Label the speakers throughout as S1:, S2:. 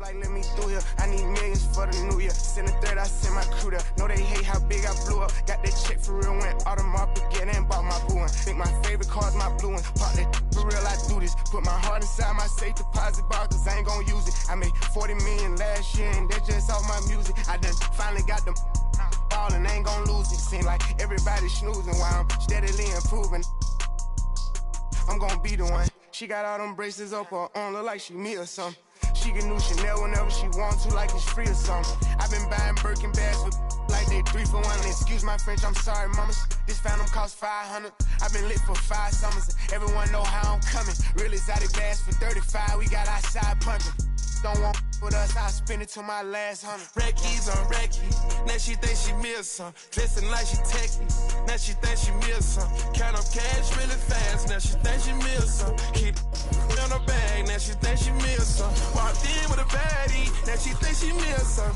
S1: like, let me through here. I need millions for the new year. Send a third, I send my crew there. Know they hate how big I blew up. Got that check for real, went Audemars Piguet and bought my blue one. Think my favorite car's my blue one. Pop that for real, I do this. Put my heart inside my safe deposit box, cause I ain't gon' use it. I made 40 million last year, and that's just off my music. I done finally got them ballin', ain't gon' lose it. Seem like everybody snoozing while I'm steadily improving. I'm gon' be the one. She got all them braces up her arm, look like she me or something. She get new Chanel whenever she want to, like it's free or something. I've been buying Birkin bags with like they 3 for 1. Excuse my French, I'm sorry, mamas. This Phantom cost 500. I've been lit for 5 summers. Everyone know how I'm coming. Real exotic bags for 35. We got outside pumping. Don't want with us, I'll spend it till my last 100.
S2: Red keys on red keys. Now she think she miss some. Dressing like she techie. Now she think she miss some. Count up cash really fast. Now she think she miss some. Keep in her bag. Now she think she miss some. Walked in with a baddie. Now she think she miss some.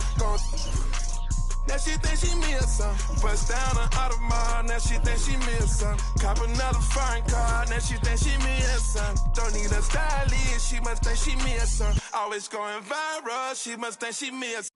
S2: Now she think she miss some. Bust down on Audemars. Now she think she miss some. Cop another foreign car. Now she think she miss some. Don't need a stylist. She must think she miss some. Always going viral. She must think she miss.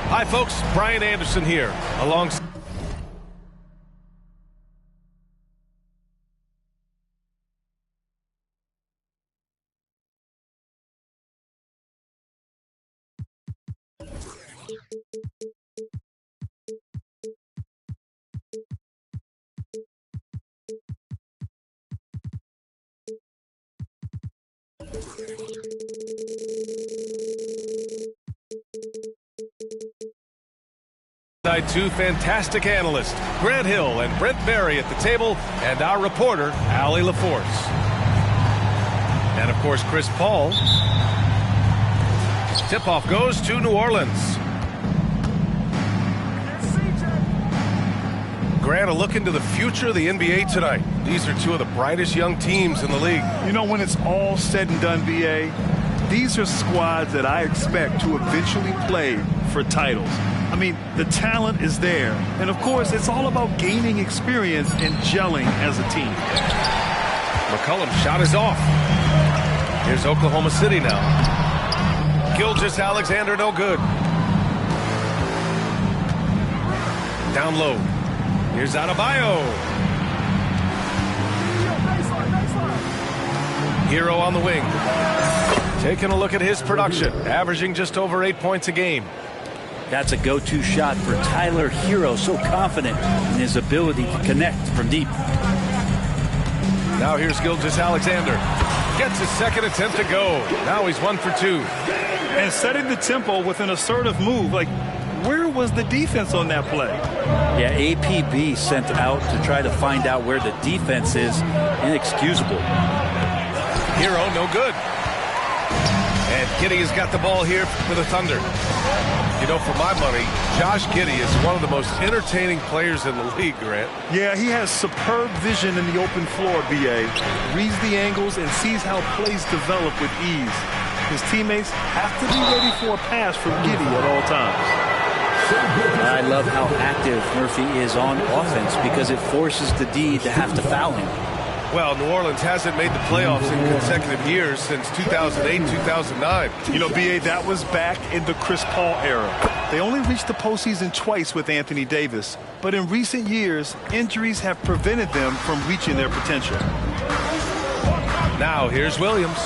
S3: Hi, folks. Brian Anderson here, alongside. Two fantastic analysts, Grant Hill and Brent Barry at the table, and our reporter, Allie LaForce. And, of course, Chris Paul. Tip-off goes to New Orleans. Grant, a look into the future of the NBA tonight. These are two of the brightest young teams in the league.
S4: You know, when it's all said and done, B.A., these are squads that I expect to eventually play for titles. I mean, the talent is there. And, of course, it's all about gaining experience and gelling as a team.
S3: McCollum's shot is off. Here's Oklahoma City now. Gilgeous-Alexander, no good. Down low. Here's Adebayo. Hero on the wing. Taking a look at his production, averaging just over 8 points a game.
S5: That's a go-to shot for Tyler Hero, so confident in his ability to connect from deep.
S3: Now here's Gilgeous-Alexander. Gets his second attempt to go. Now he's 1 for 2.
S4: And setting the tempo with an assertive move. Like, where was the defense on that play?
S5: Yeah, APB sent out to try to find out where the defense is. Inexcusable.
S3: Hero, no good. And Giddey has got the ball here for the Thunder. You know, for my money, Josh Giddey is one of the most entertaining players in the league, Grant.
S4: Yeah, he has superb vision in the open floor, B.A. Reads the angles and sees how plays develop with ease. his teammates have to be ready for a pass from Giddey at all times.
S5: I love how active Murphy is on offense because it forces the D to have to foul him.
S3: Well, New Orleans hasn't made the playoffs in consecutive years since 2008, 2009.
S4: You know, B.A., that was back in the Chris Paul era. They only reached the postseason twice with Anthony Davis, but in recent years, injuries have prevented them from reaching their potential.
S3: Now, here's Williams.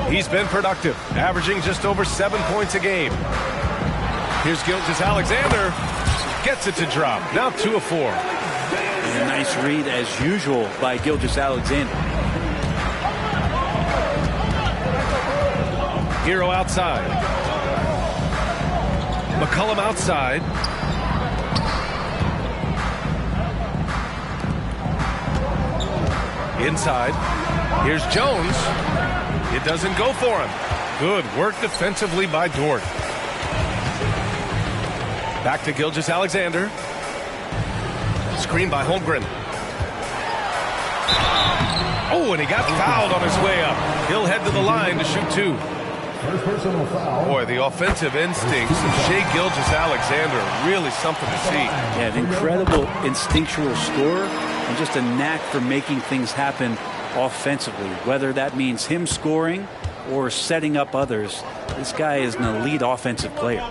S3: He's been productive, averaging just over 7 points a game. Here's Gilgeous-Alexander. Gets it to drop. Now 2 of 4.
S5: And a nice read, as usual, by Gilgeous-Alexander.
S3: Hero outside. McCollum outside. Inside. Here's Jones. It doesn't go for him. Good work defensively by Dort. Back to Gilgeous-Alexander. Screen by Holmgren. Oh, and he got fouled on his way up. He'll head to the line to shoot 2. Boy, the offensive instincts of Shai Gilgeous-Alexander, really something to see.
S5: Yeah, an incredible instinctual scorer and just a knack for making things happen offensively, whether that means him scoring or setting up others. This guy is an elite offensive player.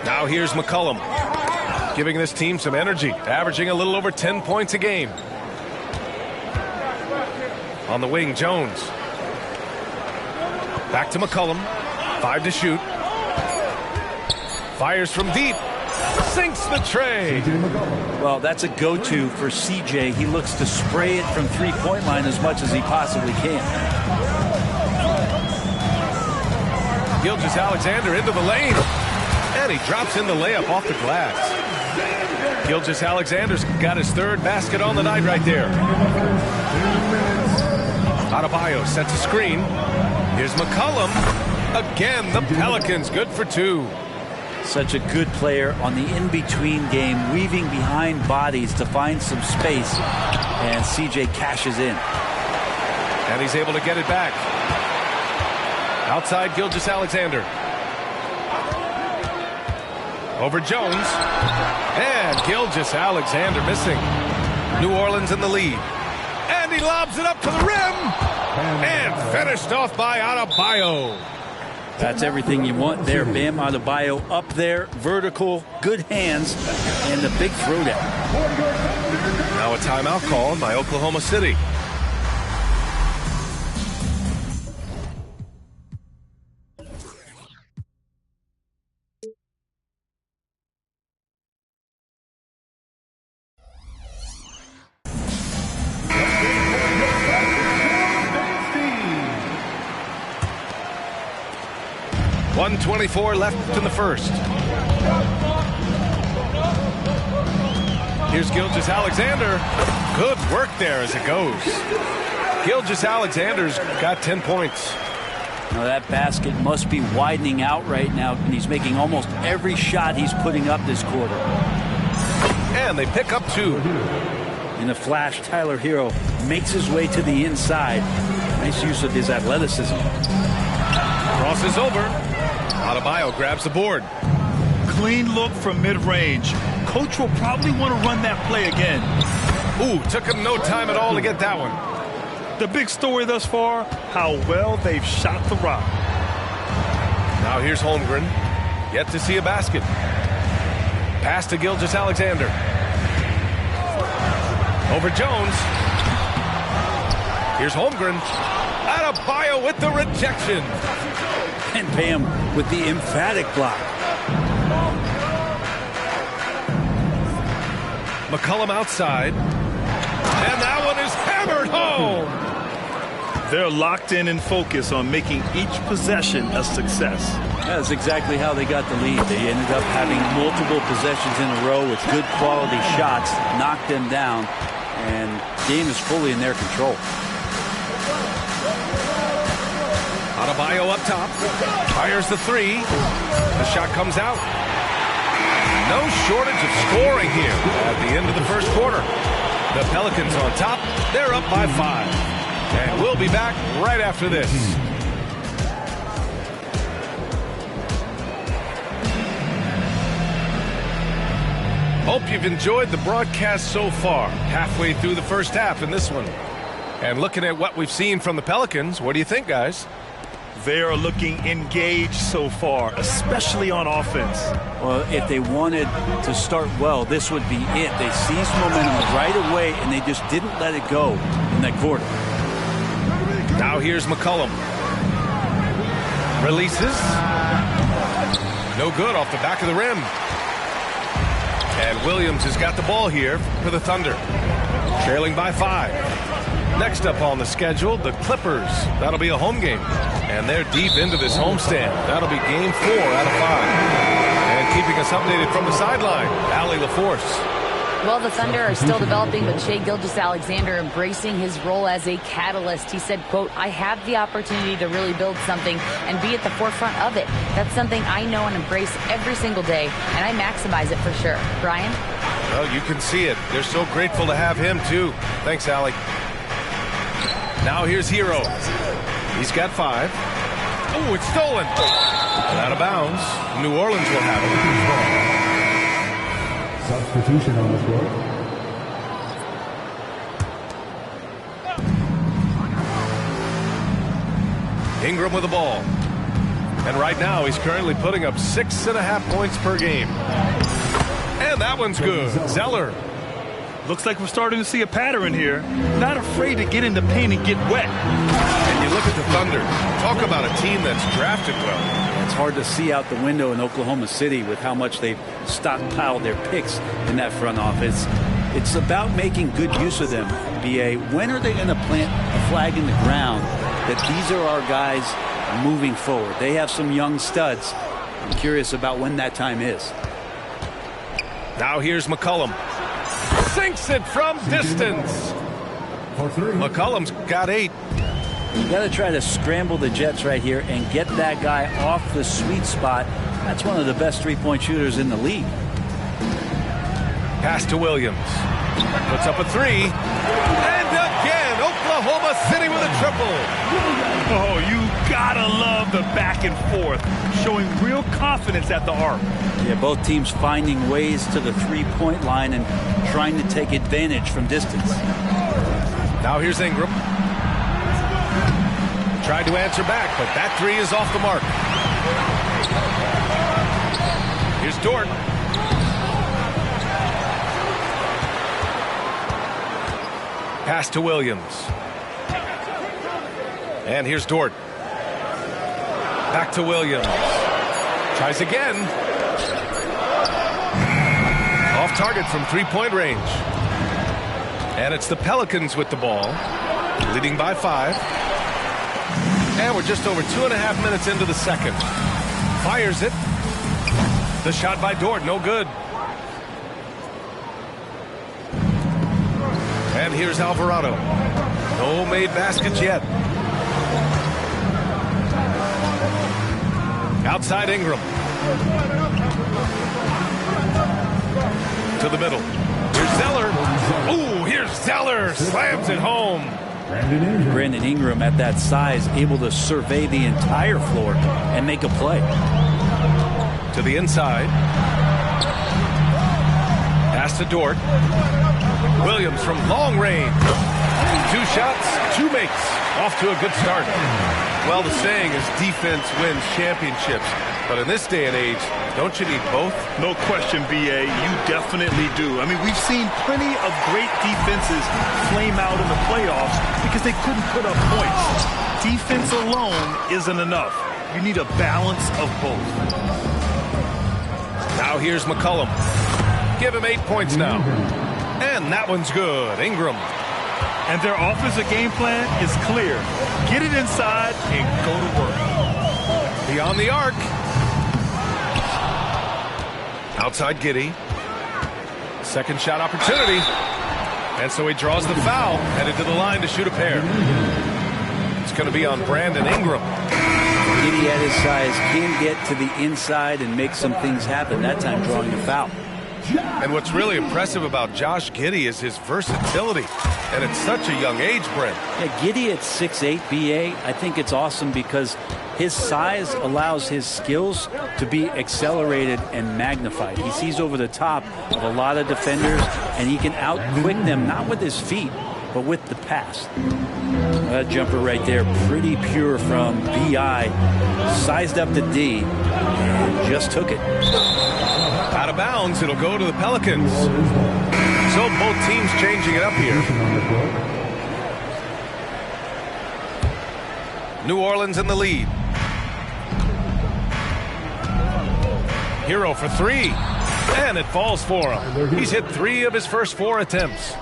S3: Now here's McCollum, giving this team some energy, averaging a little over 10 points a game. On the wing, Jones. Back to McCollum. 5 to shoot. Fires from deep. Sinks the tray.
S5: Well, that's a go-to for CJ. He looks to spray it from three-point line as much as he possibly can.
S3: Gilgeous-Alexander into the lane. And he drops in the layup off the glass. Gilgeous-Alexander's got his 3rd basket on the night right there. Adebayo sets a screen. Here's McCollum. Again, the Pelicans good for 2.
S5: Such a good player on the in-between game, weaving behind bodies to find some space. And CJ cashes in.
S3: And he's able to get it back. Outside Gilgeous-Alexander. Over Jones. And Gilgeous-Alexander missing. New Orleans in the lead. And he lobs it up to the rim. And finished off by Adebayo.
S5: That's everything you want there. Bam Adebayo up there, vertical, good hands, and the big throwdown.
S3: Now a timeout called by Oklahoma City. .124 left in the first. Here's Gilgeous-Alexander. Good work there as it goes. Gilgeous-Alexander's got 10 points.
S5: Now that basket must be widening out right now, and he's making almost every shot he's putting up this quarter.
S3: And they pick up 2.
S5: In a flash, Tyler Hero makes his way to the inside. Nice use of his athleticism.
S3: Crosses over. Adebayo grabs the board.
S4: Clean look from mid-range. Coach will probably want to run that play again.
S3: Ooh, took him no time at all to get that one.
S4: The big story thus far, how well they've shot the rock.
S3: Now here's Holmgren. Yet to see a basket. Pass to Gilgeous-Alexander. Over Jones. Here's Holmgren. Adebayo with the rejection.
S5: And Bam with the emphatic block.
S3: McCollum outside. And that one is hammered home.
S4: They're locked in and focused on making each possession a success.
S5: That's exactly how they got the lead. They ended up having multiple possessions in a row with good quality shots, knocked them down, and the game is fully in their control.
S3: Adebayo up top. Fires the 3. The shot comes out. No shortage of scoring here at the end of the first quarter. The Pelicans on top. They're up by 5. And we'll be back right after this. Hope you've enjoyed the broadcast so far. Halfway through the first half in this one. And looking at what we've seen from the Pelicans, what do you think, guys?
S4: They are looking engaged so far, especially on offense.
S5: Well, if they wanted to start well, this would be it. They seized momentum right away, and they just didn't let it go in that quarter.
S3: Now here's McCollum. Releases. No good off the back of the rim. And Williams has got the ball here for the Thunder. Trailing by 5. Next up on the schedule, the Clippers. That'll be a home game. And they're deep into this homestand. That'll be game 4 out of 5. And keeping us updated from the sideline, Allie LaForce.
S6: Well, the Thunder are still developing, but Shai Gilgeous-Alexander embracing his role as a catalyst. He said, quote, I have the opportunity to really build something and be at the forefront of it. That's something I know and embrace every single day, and I maximize it for sure. Brian?
S3: Well, you can see it. They're so grateful to have him, too. Thanks, Allie. Now here's Hero. He's got 5. Oh, it's stolen. And out of bounds. New Orleans will have it.
S7: Substitution on the floor.
S3: Ingram with the ball. And right now he's currently putting up 6.5 points per game. And that one's good. Zeller.
S4: Looks like we're starting to see a pattern here. Not afraid to get in the paint and get wet.
S3: And you look at the Thunder. Talk about a team that's drafted well.
S5: It's hard to see out the window in Oklahoma City with how much they've stockpiled their picks in that front office. It's about making good use of them, B.A. When are they going to plant a flag in the ground that these are our guys moving forward? They have some young studs. I'm curious about when that time is.
S3: Now here's McCollum. Sinks it from distance. McCollum's got 8.
S5: You got to try to scramble the Jets right here and get that guy off the sweet spot. That's one of the best three-point shooters in the league.
S3: Pass to Williams. Puts up a 3. And again, Oklahoma City with a triple.
S4: Oh, you gotta love the back and forth, showing real confidence at the arc.
S5: Yeah, both teams finding ways to the three-point line and trying to take advantage from distance.
S3: Now here's Ingram. Tried to answer back, but that 3 is off the mark. Here's Dort. Pass to Williams. And here's Dort. Back to Williams. Tries again. Off target from three-point range. And it's the Pelicans with the ball, leading by 5. And we're just over 2.5 minutes into the second. Fires it. The shot by Dort, no good. And here's Alvarado. No made baskets yet. Outside Ingram. To the middle. Here's Zeller. Ooh, here's Zeller. Slams it home.
S5: Brandon Ingram at that size, able to survey the entire floor and make a play.
S3: To the inside. Pass to Dort. Williams from long range. 2 shots, 2 makes. Off to a good start. Well, the saying is defense wins championships. But in this day and age, don't you need both?
S4: No question, B.A. You definitely do. I mean, we've seen plenty of great defenses flame out in the playoffs because they couldn't put up points. Defense alone isn't enough. You need a balance of both.
S3: Now here's McCollum. Give him 8 points now. And that one's good. Ingram.
S4: And their offensive game plan is clear. Get it inside and go to work.
S3: Beyond the arc. Outside Giddey. Second shot opportunity. And so he draws the foul. Headed to the line to shoot a pair. It's going to be on Brandon Ingram.
S5: Giddey at his size can get to the inside and make some things happen. That time drawing a foul.
S3: And what's really impressive about Josh Giddey is his versatility. And at such a young age, Brent.
S5: Yeah, Giddey at 6'8", BA, I think it's awesome because his size allows his skills to be accelerated and magnified. He sees over the top of a lot of defenders, and he can out-quick them, not with his feet, but with the pass. That jumper right there, pretty pure from B.I. Sized up to D and just took it.
S3: Out of bounds, it'll go to the Pelicans. So both teams changing it up here. New Orleans in the lead. Hero for three, and it falls for him. He's hit 3 of his first 4 attempts.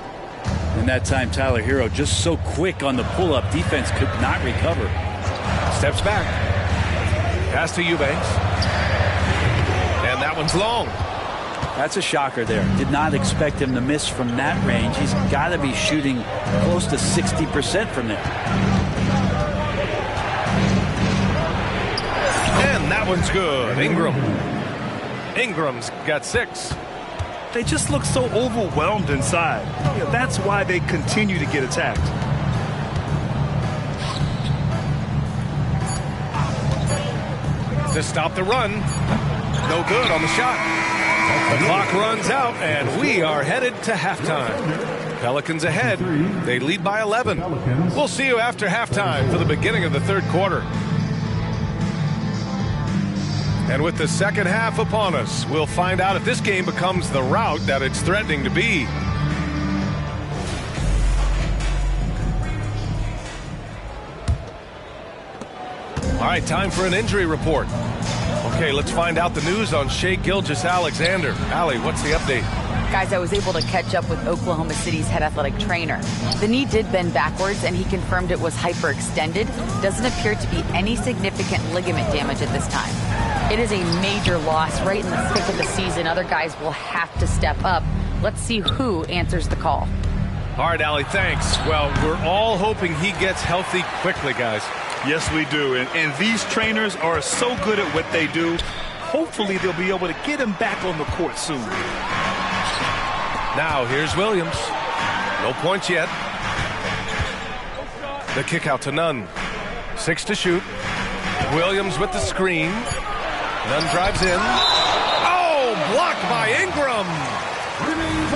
S5: And that time, Tyler Hero just so quick on the pull-up. Defense could not recover.
S3: Steps back. Pass to Eubanks. And that one's long.
S5: That's a shocker there. Did not expect him to miss from that range. He's got to be shooting close to 60% from there.
S3: And that one's good. Ingram's got 6.
S4: They just look so overwhelmed inside. That's why they continue to get attacked.
S3: To stop the run. No good on the shot. The clock runs out, and we are headed to halftime. Pelicans ahead. They lead by 11. We'll see you after halftime for the beginning of the third quarter. And with the second half upon us, we'll find out if this game becomes the rout that it's threatening to be. All right, time for an injury report. Okay, let's find out the news on Shai Gilgeous-Alexander. Allie, what's the update?
S6: Guys, I was able to catch up with Oklahoma City's head athletic trainer. The knee did bend backwards, and he confirmed it was hyperextended. Doesn't appear to be any significant ligament damage at this time. It is a major loss right in the thick of the season. Other guys will have to step up. Let's see who answers the call.
S3: All right, Allie, thanks. Well, we're all hoping he gets healthy quickly, guys.
S4: Yes, we do. And these trainers are so good at what they do. Hopefully, they'll be able to get him back on the court soon.
S3: Now, here's Williams. No points yet. The kick out to Nunn. 6 to shoot. Williams with the screen. Nunn drives in. Oh, blocked by Ingram.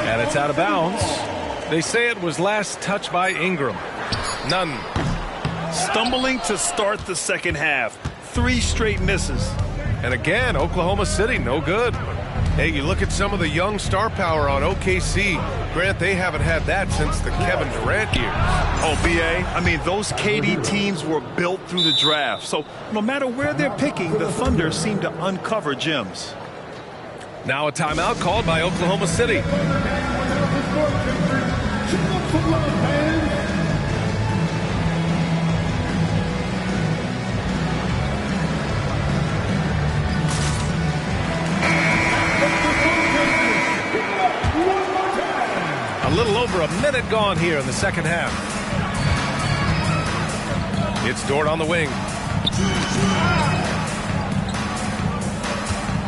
S3: And it's out of bounds. They say it was last touched by Ingram. Nunn.
S4: Stumbling to start the second half. 3 straight misses.
S3: And again, Oklahoma City, no good. Hey, you look at some of the young star power on OKC. Grant, they haven't had that since the Kevin Durant years.
S4: Oh, B.A., I mean, those KD teams were built through the draft. So no matter where they're picking, the Thunder seem to uncover gems.
S3: Now a timeout called by Oklahoma City. A little over a minute gone here in the second half. It's Dort on the wing.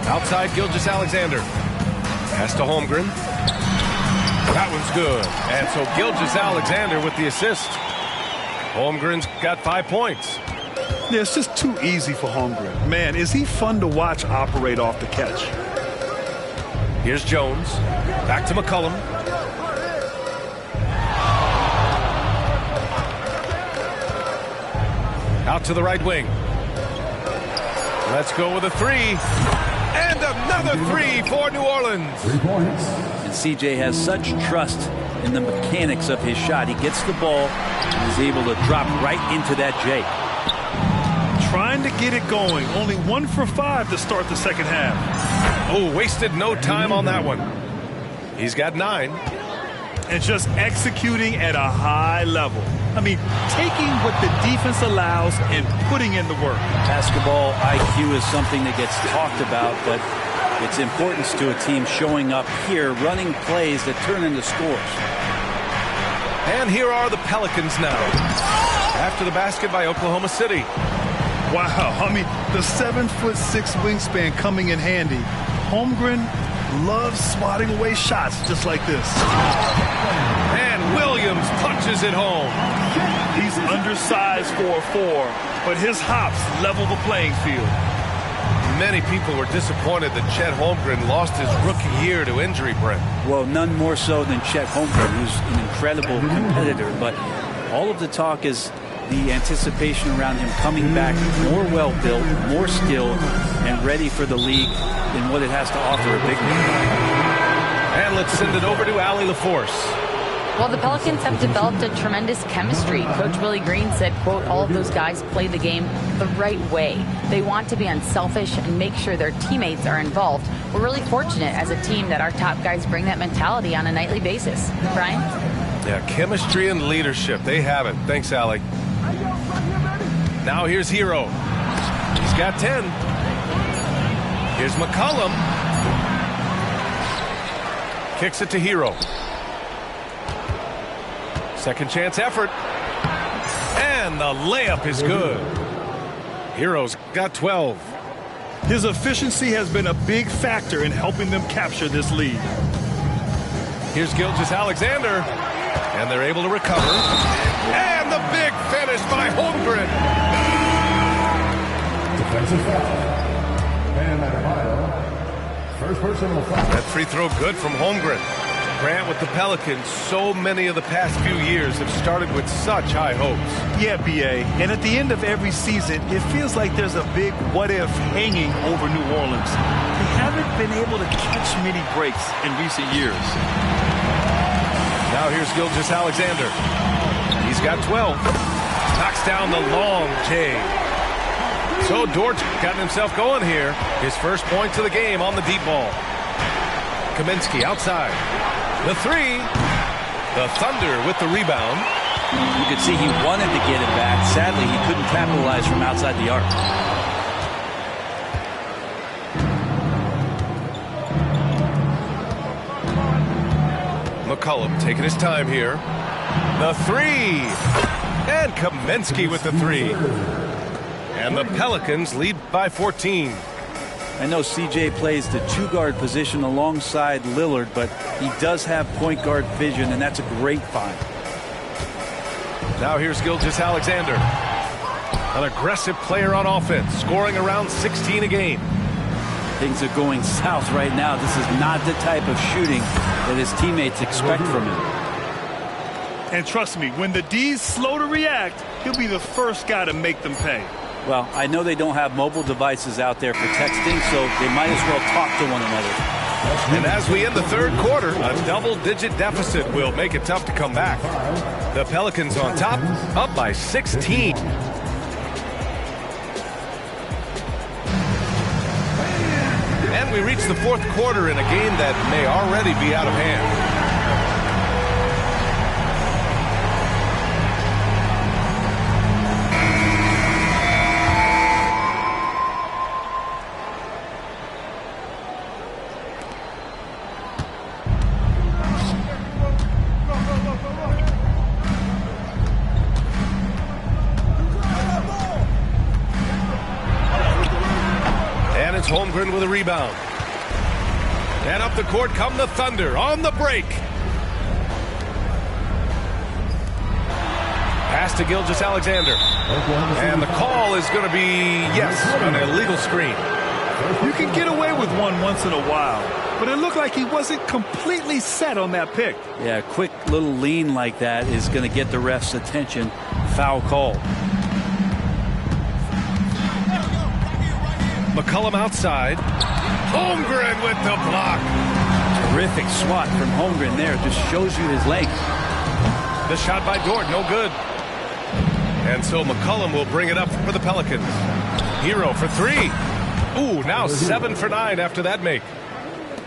S3: Outside Gilgeous-Alexander. Pass to Holmgren. That one's good. And so Gilgeous-Alexander with the assist. Holmgren's got 5 points.
S4: Yeah, it's just too easy for Holmgren. Man, is he fun to watch operate off the catch.
S3: Here's Jones. Back to McCollum. Out to the right wing. Let's go with a 3. And another 3 for New Orleans.
S5: 3 points. And CJ has such trust in the mechanics of his shot. He gets the ball and is able to drop right into that J.
S4: Trying to get it going. Only 1 for 5 to start the second half.
S3: Oh, wasted no time on that one. He's got 9.
S4: And just executing at a high level. I mean, taking what the defense allows and putting in the work.
S5: Basketball IQ is something that gets talked about, but its importance to a team showing up here, running plays that turn into scores.
S3: And here are the Pelicans now. After the basket by Oklahoma City.
S4: Wow, I mean, the 7'6" wingspan coming in handy. Holmgren loves swatting away shots just like this.
S3: And Williams punches it home.
S4: He's undersized for a 4, but his hops level the playing field.
S3: Many people were disappointed that Chet Holmgren lost his rookie year to injury, Brent.
S5: Well, none more so than Chet Holmgren, who's an incredible competitor. But all of the talk is the anticipation around him coming back more well-built, more skilled, and ready for the league in what it has to offer a big man.
S3: And let's send it over to Allie LaForce.
S6: Well, the Pelicans have developed a tremendous chemistry. Coach Willie Green said, quote, all of those guys play the game the right way. They want to be unselfish and make sure their teammates are involved. We're really fortunate as a team that our top guys bring that mentality on a nightly basis. Brian?
S3: Yeah, chemistry and leadership. They have it. Thanks, Allie. Now here's Hero. He's got 10. Here's McCollum. Kicks it to Hero. Second chance effort. And the layup is good. Hero's got 12.
S4: His efficiency has been a big factor in helping them capture this lead.
S3: Here's Gilgeous-Alexander. And they're able to recover. And the big finish by Holmgren.
S7: Defensive foul. And Ohio. First personal foul.
S3: That free throw good from Holmgren. Grant, with the Pelicans, so many of the past few years have started with such high hopes.
S4: Yeah, B.A. And at the end of every season, it feels like there's a big what-if hanging over New Orleans. They haven't been able to catch many breaks in recent years.
S3: Now here's Gilgeous-Alexander. He's got 12. Knocks down the long J. So Dort's gotten himself going here. His first points of the game on the deep ball. Kaminsky outside. The three. The Thunder with the rebound.
S5: You could see he wanted to get it back. Sadly, he couldn't capitalize from outside the arc.
S3: McCollum taking his time here. The three. And Kaminsky with the three. And the Pelicans lead by 14.
S5: I know CJ plays the two-guard position alongside Lillard, but he does have point guard vision, and that's a great find.
S3: Now here's Gilgeous-Alexander. An aggressive player on offense, scoring around 16 a game.
S5: Things are going south right now. This is not the type of shooting that his teammates expect from him.
S4: And trust me, when the D's slow to react, he'll be the first guy to make them pay.
S5: Well, I know they don't have mobile devices out there for texting, so they might as well talk to one another.
S3: And as we end the third quarter, a double-digit deficit will make it tough to come back. The Pelicans on top, up by 16. And we reach the fourth quarter in a game that may already be out of hand. Holmgren with a rebound. And up the court come the Thunder on the break. Pass to Gilgeous-Alexander. And the call is going to be, yes, an illegal screen.
S4: You can get away with one once in a while, but it looked like he wasn't completely set on that pick.
S5: Yeah, a quick little lean like that is going to get the ref's attention. Foul call.
S3: McCollum outside. Holmgren with the block.
S5: Terrific swat from Holmgren there. Just shows you his length.
S3: The shot by Dort, no good. And so McCollum will bring it up for the Pelicans. Hero for three. Ooh, now 7 for 9 after that make.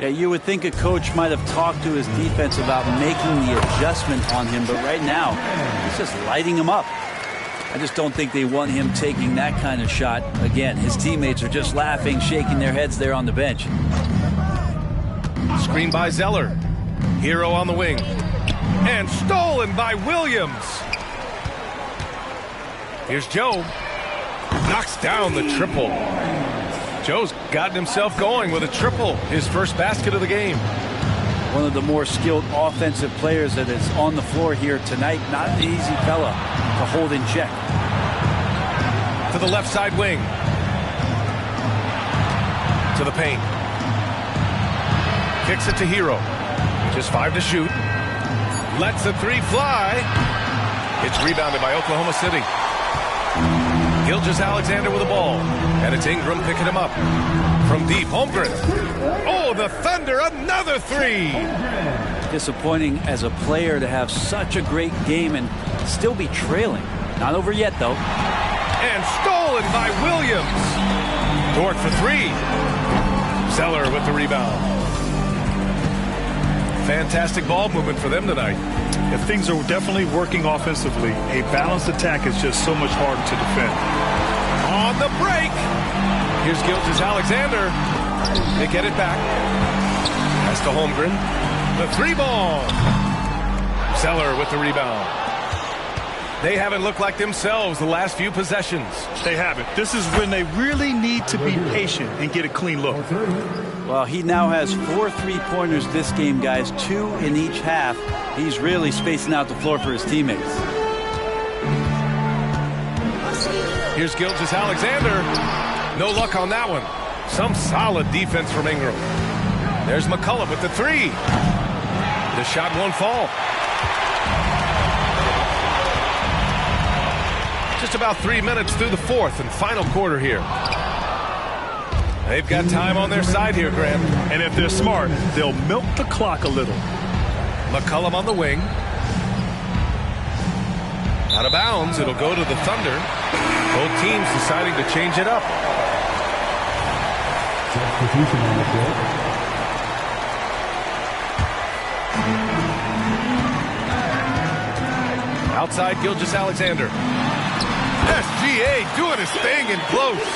S5: Yeah, you would think a coach might have talked to his defense about making the adjustment on him, but right now, he's just lighting him up. I just don't think they want him taking that kind of shot. Again, his teammates are just laughing, shaking their heads there on the bench.
S3: Screen by Zeller. Hero on the wing. And stolen by Williams. Here's Joe. Knocks down the triple. Joe's gotten himself going with a triple, his first basket of the game.
S5: One of the more skilled offensive players that is on the floor here tonight. Not an easy fella to hold in check.
S3: To the left side wing. To the paint. Kicks it to Hero. Just 5 to shoot. Lets the 3 fly. It's rebounded by Oklahoma City. Gilgeous-Alexander with the ball. And it's Ingram picking him up. From deep, Holmgren. Oh, the Thunder, another 3.
S5: Disappointing as a player to have such a great game and still be trailing. Not over yet, though.
S3: And stolen by Williams. Dort for 3. Zeller with the rebound. Fantastic ball movement for them tonight.
S4: If things are definitely working offensively, a balanced attack is just so much harder to defend.
S3: On the break. Here's Gilgeous-Alexander. They get it back. Pass to Holmgren. The 3-ball. Zeller with the rebound. They haven't looked like themselves the last few possessions.
S4: They haven't. This is when they really need to be patient and get a clean look.
S5: Well, he now has 4 3-pointers this game, guys. 2 in each half. He's really spacing out the floor for his teammates.
S3: Here's Gilgeous-Alexander. No luck on that one. Some solid defense from Ingram. There's McCullough with the 3. The shot won't fall. Just about 3 minutes through the 4th and final quarter here. They've got time on their side here, Graham.
S4: And if they're smart, they'll milk the clock a little.
S3: McCullum on the wing. Out of bounds, it'll go to the Thunder. Both teams deciding to change it up.
S7: Substitution on the court.
S3: Outside, Gilgeous-Alexander. SGA doing his thing in close.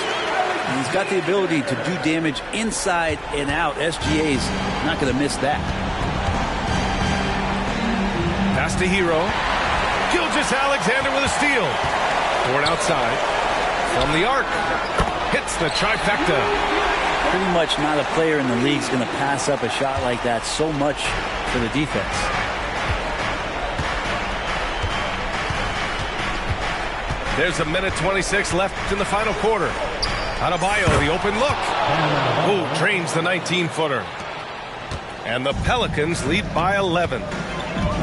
S5: He's got the ability to do damage inside and out. SGA's not going to miss that.
S3: Pass to Hero. Gilgeous-Alexander with a steal. Toward outside. From the arc. Hits the trifecta.
S5: Pretty much not a player in the league is going to pass up a shot like that so much for the defense.
S3: There's a minute 26 left in the final quarter. Adebayo, the open look. Who drains the 19-footer. And the Pelicans lead by 11.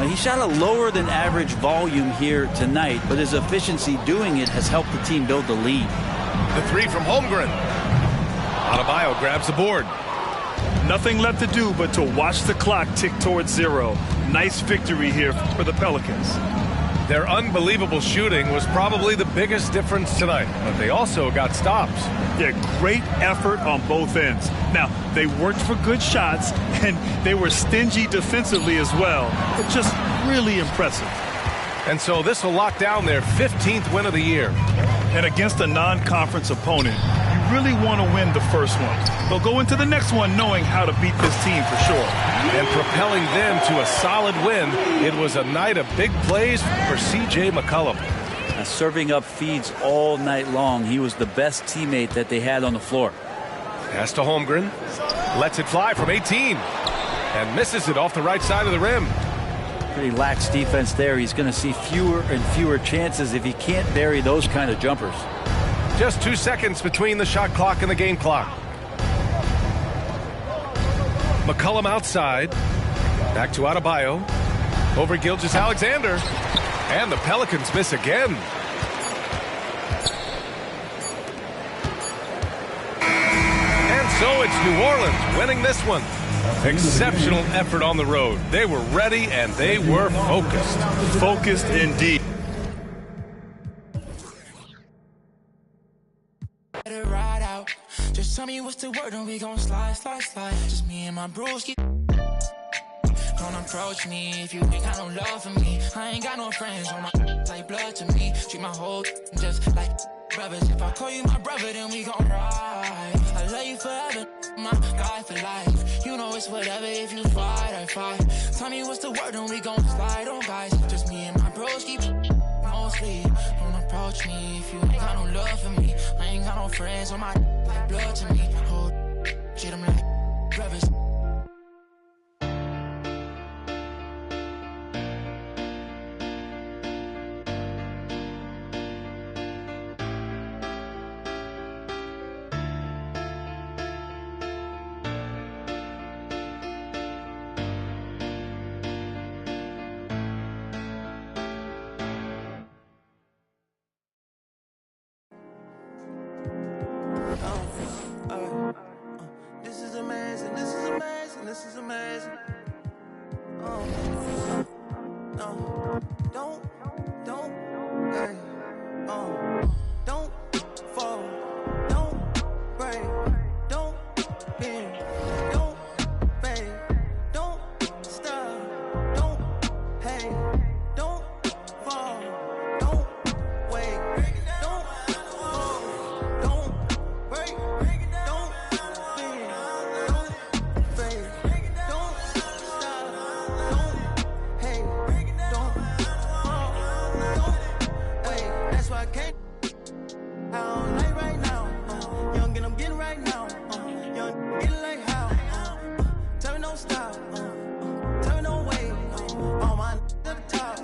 S5: He shot a lower than average volume here tonight, but his efficiency doing it has helped the team build the lead.
S3: The 3 from Holmgren. Adebayo grabs the board.
S4: Nothing left to do but to watch the clock tick towards 0. Nice victory here for the Pelicans.
S3: Their unbelievable shooting was probably the biggest difference tonight, but they also got stops.
S4: Yeah, great effort on both ends. Now, they worked for good shots, and they were stingy defensively as well, but just really impressive.
S3: And so this will lock down their 15th win of the year.
S4: And against a non-conference opponent, you really want to win the first one. They'll go into the next one knowing how to beat this team for sure.
S3: And propelling them to a solid win, it was a night of big plays for C.J. McCollum.
S5: Serving up feeds all night long. He was the best teammate that they had on the floor.
S3: Pass to Holmgren. Lets it fly from 18. And misses it off the right side of the rim.
S5: Pretty lax defense there. He's going to see fewer and fewer chances if he can't bury those kind of jumpers.
S3: Just 2 seconds between the shot clock and the game clock. McCullum outside. Back to Adebayo. Over Gilgeous-Alexander. And the Pelicans miss again. And so it's New Orleans winning this one. Exceptional effort on the road. They were ready and they were focused.
S4: Focused indeed.
S8: Just tell me what's the word and we gon' slide. Just me and my broski. Don't approach me if you ain't got no love for me. I ain't got no friends on my like blood to me. Treat my whole just like brothers. If I call you my brother, then we gon' ride. I love you forever, my guy for life. You know it's whatever if you fight, I fight. Tell me what's the word and we gon' slide on guys. Just me and my broski. Mostly, don't approach me if you ain't got no love for me. I ain't got no friends on my like like blood to me. Hold shit, I'm like brothers.
S2: This is amazing, this is amazing, this is amazing. No, don't, hey, don't fall, don't break, don't bend, don't fade, don't stop, don't, hey, don't fall, don't wait, don't fall, don't break, don't bend, don't fade, don't stop, don't, hey, don't fall, don't wait. That's why I can't. I don't like right now. Young and I'm getting right now. Young getting like how. Tell me no stop. Tell me no way. All my to the top.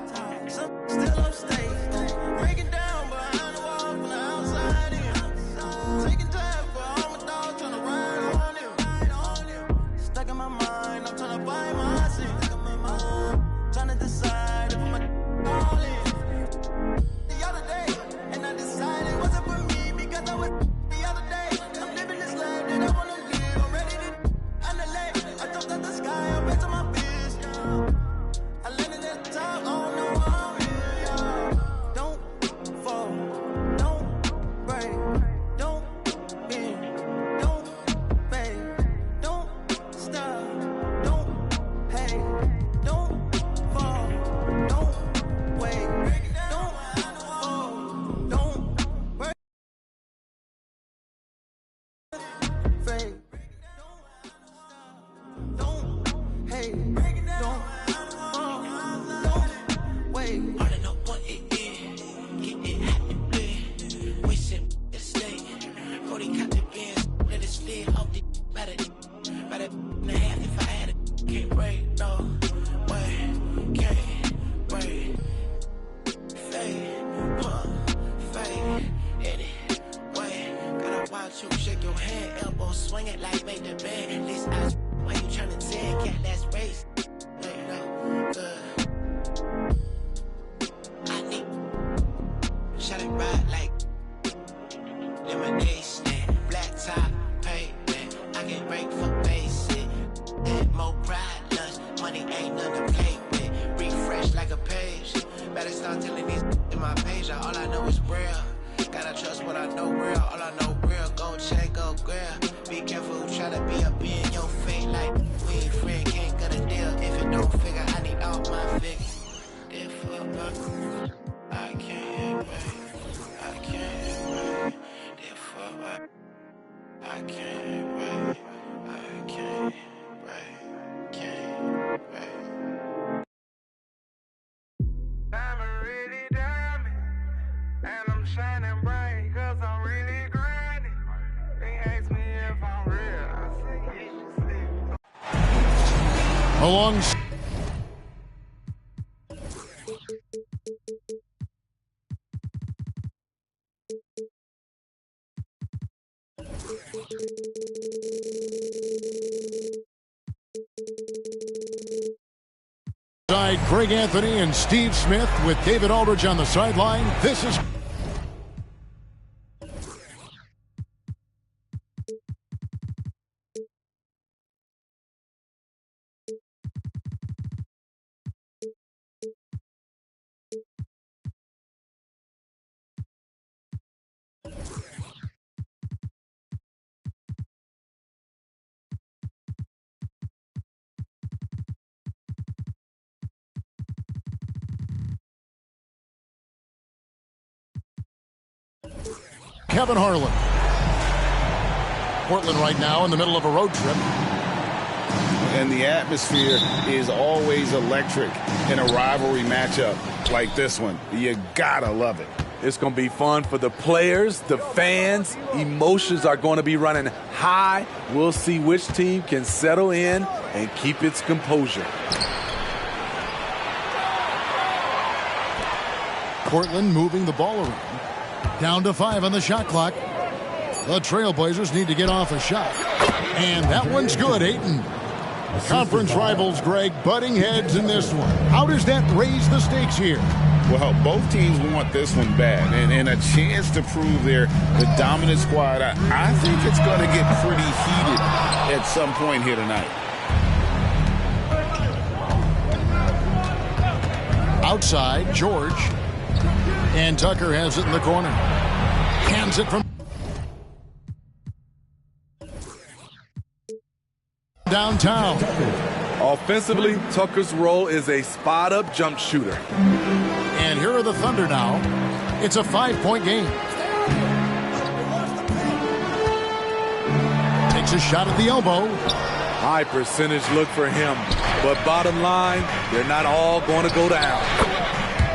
S2: Some still upstate. Breaking down behind the wall from the outside in. Taking time for all my dogs trying to ride on him. Stuck in my mind. I'm trying to find my seat. Trying to decide if I'm all in. The other day, and I decided it wasn't for me because I was the other day. I'm living this life that I wanna live. I'm ready to annihilate. I jumped out the sky, I'm into my biz. I landed at the top, I don't know why I'm here, yeah. Don't fall, don't break, don't bend, don't fade, don't stop, don't hey, don't fall, don't wait, don't fall, don't break, fade, don't hey, don't fall, don't wait.
S8: Already know what it is. Get it hot and blend. Wish it to stay. Cody got the bands. Let it slid off the better and a half if I had it. Can't break, no way. Can't break. Fade, fade. Anyway, gotta watch you shake your hand. Elbow swing it like make the band. This eyes, why you tryna tag? Cat, let's race. Hey, no, good. I need shut it right like lemonade stand, black top pavement. I can break for basic. More pride, lunch, money ain't nothing to play with. Refresh like a page. Better start telling these in my page. All I know is real. Gotta trust what I know real. All I know real. Go check, go grab. Be careful who try to be up in your face like we ain't friend. Can't cut a deal if it don't figure. I need all my figures. Therefore, I can't wait. I can't wait. Therefore, I can't wait. I can't wait. Can't wait.
S2: Diamond really diamond, and I'm shining bright 'cause I'm really grinding. They ask me if I'm real, I say you should sleep.
S9: Along. Greg Anthony and Steve Smith with David Aldridge on the sideline. This is Kevin Harlan. Portland right now in the middle of a road trip.
S10: And the atmosphere is always electric in a rivalry matchup like this one. You gotta love it.
S11: It's going to be fun for the players, the fans. Emotions are going to be running high. We'll see which team can settle in and keep its composure.
S9: Portland moving the ball around. Down to 5 on the shot clock. The Trailblazers need to get off a shot. And that one's good, Ayton. Conference rivals, Greg, butting heads in this one. How does that raise the stakes here?
S10: Well, both teams want this one bad, and a chance to prove they're the dominant squad. I think it's going to get pretty heated at some point here tonight.
S9: Outside, George. And Tucker has it in the corner. Hands it from downtown.
S11: Offensively, Tucker's role is a spot-up jump shooter.
S9: And here are the Thunder now. It's a 5-point game. Takes a shot at the elbow.
S11: High percentage look for him. But bottom line, they're not all going to go down.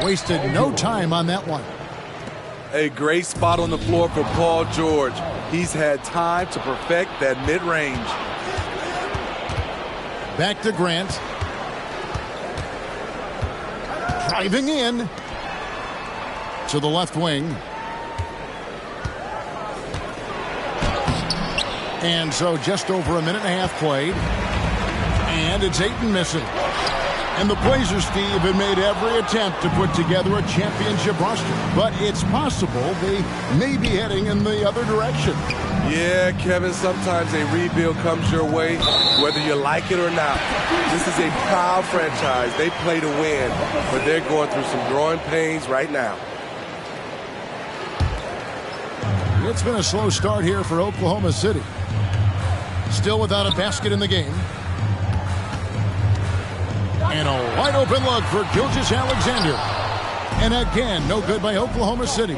S9: Wasted no time on that one.
S11: A great spot on the floor for Paul George. He's had time to perfect that mid-range.
S9: Back to Grant. Driving in to the left wing. And so just over a minute and a half played. And it's Ayton missing. And the Blazers, Steve, have made every attempt to put together a championship roster. But it's possible they may be heading in the other direction.
S11: Yeah, Kevin, sometimes a rebuild comes your way, whether you like it or not. This is a proud franchise. They play to win, but they're going through some growing pains right now.
S9: It's been a slow start here for Oklahoma City. Still without a basket in the game. And a wide open look for Gilgeous-Alexander. And again, no good by Oklahoma City.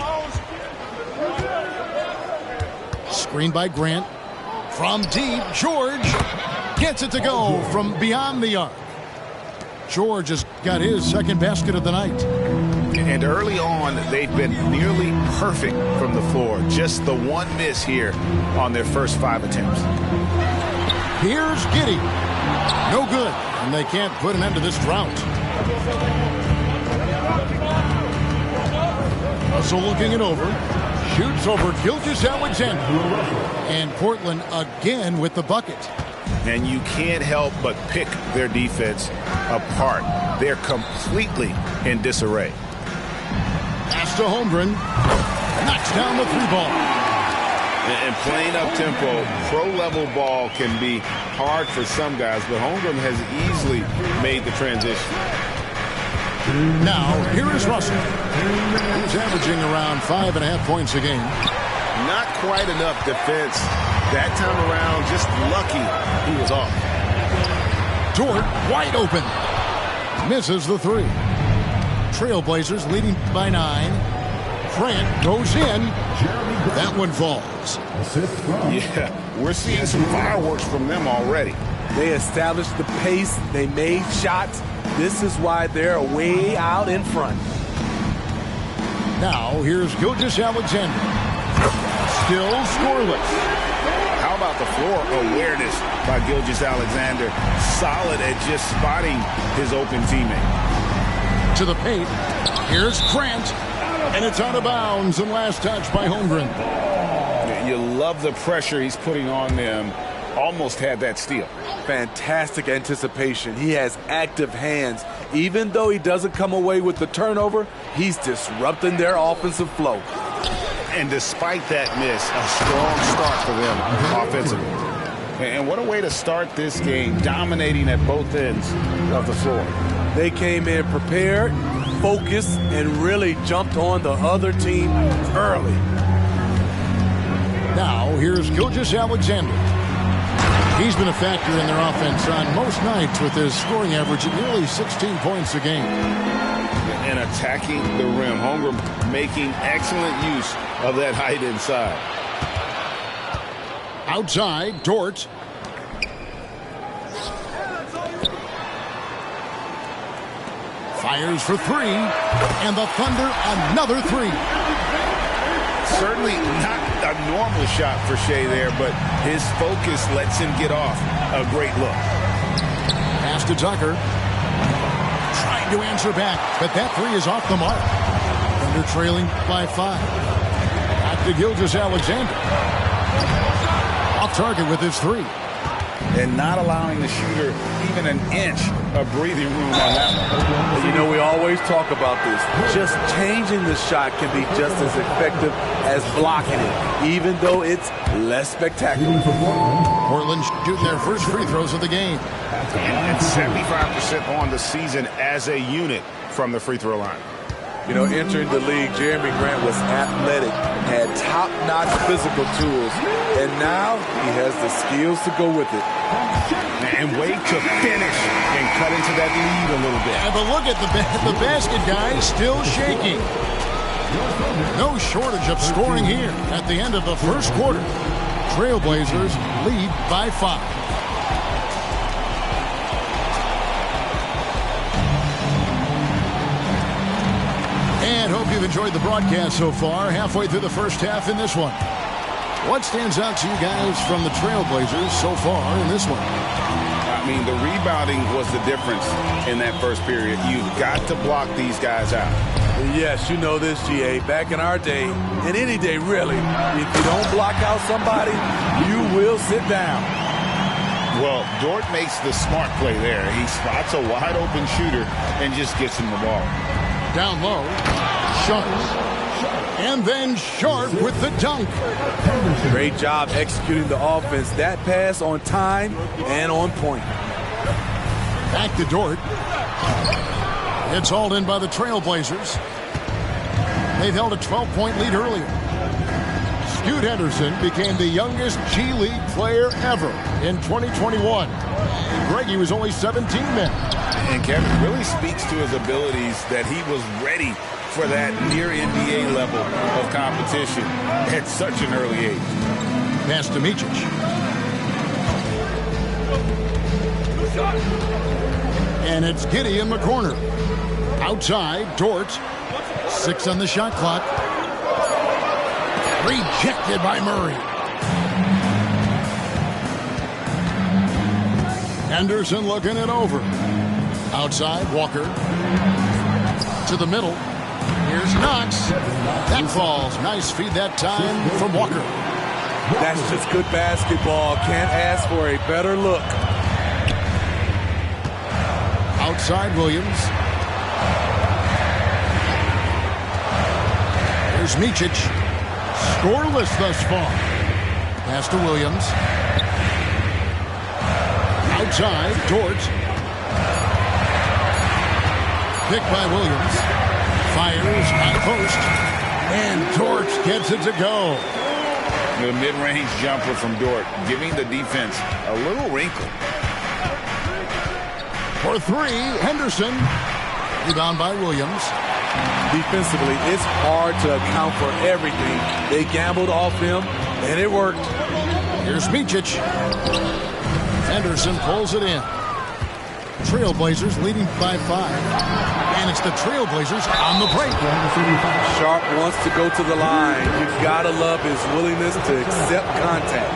S9: Screen by Grant. From deep, George gets it to go from beyond the arc. George has got his second basket of the night.
S10: And early on, they've been nearly perfect from the floor. Just the one miss here on their first 5 attempts.
S9: Here's Giddey. No good. And they can't put an end to this drought. Russell looking it over. Shoots over Gilgeous-Alexander. And Portland again with the bucket.
S10: And you can't help but pick their defense apart. They're completely in disarray.
S9: Pass to Holmgren. Knocks down the 3-ball.
S10: And playing up-tempo, pro-level ball can be hard for some guys, but Holmgren has easily made the transition.
S9: Now, here is Russell. He's averaging around 5.5 points a game.
S10: Not quite enough defense. That time around, just lucky he was off.
S9: Dort wide open. Misses the 3. Trailblazers leading by 9. Grant goes in. That one falls.
S10: Yeah, we're seeing some fireworks from them already.
S11: They established the pace. They made shots. This is why they're way out in front.
S9: Now, here's Gilgeous-Alexander. Still scoreless.
S10: How about the floor awareness by Gilgeous-Alexander? Solid at just spotting his open teammate.
S9: To the paint. Here's Grant. And it's out of bounds and last touch by Holmgren.
S10: You love the pressure he's putting on them. Almost had that steal.
S11: Fantastic anticipation. He has active hands. Even though he doesn't come away with the turnover, he's disrupting their offensive flow.
S10: And despite that miss, a strong start for them offensively. And what a way to start this game, dominating at both ends of the floor.
S11: They came in prepared, focused, and really jumped on the other team early.
S9: Now, here's Gilgeous-Alexander. He's been a factor in their offense on most nights with his scoring average at nearly 16 points a game.
S10: And attacking the rim. Holmgren making excellent use of that height inside.
S9: Outside, Dort. Fires for 3. And the Thunder another 3.
S10: certainly not a normal shot for Shea there, but his focus lets him get off a great look.
S9: Pass to Tucker. Trying to answer back, but that three is off the mark. Thunder trailing by 5. Back to Gilgeous-Alexander. Off target with his 3.
S10: And not allowing the shooter even an inch of breathing room on that one.
S11: You know, we always talk about this. Just changing the shot can be just as effective as blocking it, even though it's less spectacular.
S9: Portland shooting their first free throws of the game.
S10: And 75% on the season as a unit from the free throw line.
S11: You know, entering the league, Jeremy Grant was athletic, had top-notch physical tools, and now he has the skills to go with it.
S10: And wait to finish and cut into that lead a little bit.
S9: Yeah, but look at the basket guy still shaking. No shortage of scoring here at the end of the first quarter. Trailblazers lead by 5. And hope you've enjoyed the broadcast so far. Halfway through the first half in this one. What stands out to you guys from the Trailblazers so far in this one?
S10: I mean, the rebounding was the difference in that first period. You've got to block these guys out.
S11: Yes, you know this, GA. Back in our day, and any day really, if you don't block out somebody, you will sit down.
S10: Well, Dort makes the smart play there. He spots a wide-open shooter and just gets him the ball.
S9: Down low, Sharp. And then Sharp with the dunk.
S11: Great job executing the offense. That pass on time and on point.
S9: Back to Dort. It's hauled in by the Trailblazers. They've held a 12-point lead earlier. Scoot Henderson became the youngest G League player ever in 2021. Greggy was only 17 then.
S10: And Kevin really speaks to his abilities that he was ready for that near NBA level of competition at such an early age.
S9: Pass to Micic. And it's Giddey in the corner. Outside, Dort. 6 on the shot clock. Rejected by Murray. Henderson looking it over. Outside, Walker. To the middle. Here's Knox. That falls. Nice feed that time from Walker.
S11: That's just good basketball. Can't ask for a better look.
S9: Outside, Williams. Here's Micic. Scoreless thus far. Pass to Williams. Outside, Dort. Picked by Williams. Fires, high post. And Dort gets it to go.
S10: The mid-range jumper from Dort, giving the defense a little wrinkle.
S9: For 3, Henderson. Rebound by Williams.
S11: Defensively, it's hard to account for everything. They gambled off him, and it worked.
S9: Here's Micic. Henderson pulls it in. Trailblazers leading by 5. And it's the Trailblazers on the break.
S11: Sharp wants to go to the line. You've got to love his willingness to accept contact.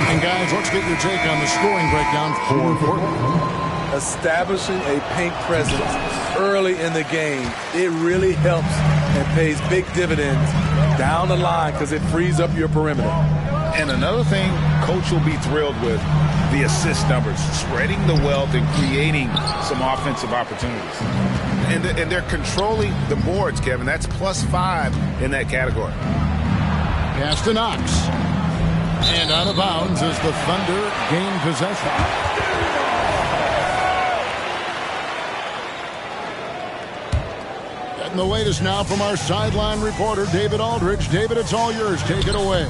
S9: And guys, let's get your take on the scoring breakdown for Portland.
S11: Establishing a paint presence early in the game, it really helps and pays big dividends down the line because it frees up your perimeter.
S10: And another thing Coach will be thrilled with, the assist numbers, spreading the wealth and creating some offensive opportunities. And they're controlling the boards, Kevin. That's +5 in that category.
S9: Pass to Knox. And out of bounds as the Thunder gain possession. Getting the latest now from our sideline reporter, David Aldridge. David, it's all yours. Take it away.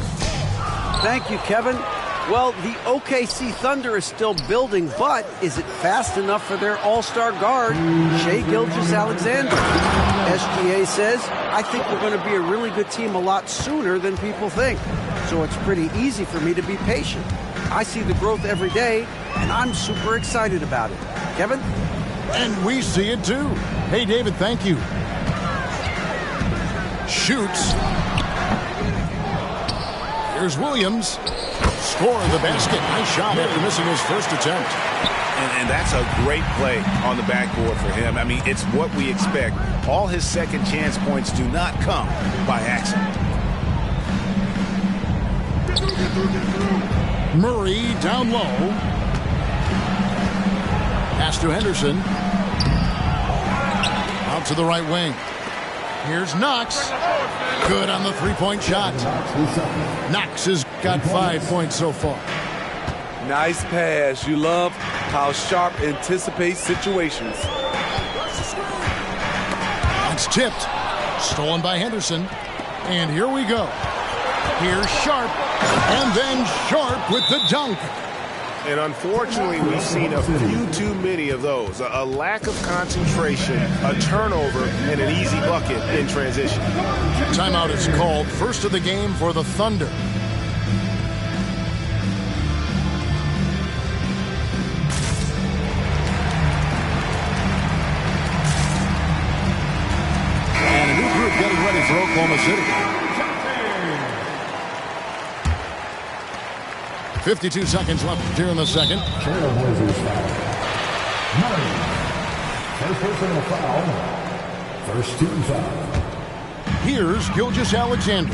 S12: Thank you, Kevin. Well, the OKC Thunder is still building, but is it fast enough for their all-star guard, Shai Gilgeous-Alexander? SGA says, I think we're going to be a really good team a lot sooner than people think. So it's pretty easy for me to be patient. I see the growth every day, and I'm super excited about it. Kevin?
S9: And we see it too. Hey, David, thank you. Shoots. Here's Williams. Score the basket. Nice shot after missing his first attempt.
S10: And that's a great play on the backboard for him. I mean, it's what we expect. All his second chance points do not come by accident.
S9: Murray down low. Pass to Henderson. Out to the right wing. Here's Knox. Good on the three-point shot. Knox has got 5 points so far.
S11: Nice pass. You love how Sharp anticipates situations.
S9: It's tipped. Stolen by Henderson. And here we go. Here's Sharp. And then Sharp with the dunk.
S3: And unfortunately, we've seen a few too many of those. A lack of concentration, a turnover, and an easy bucket in transition.
S9: Timeout is called. First of the game for the Thunder. And a new group getting ready for Oklahoma City. 52 seconds left here in the second.
S7: Trailblazers foul. Murray. First personal foul. First team foul.
S9: Here's Gilgeous-Alexander.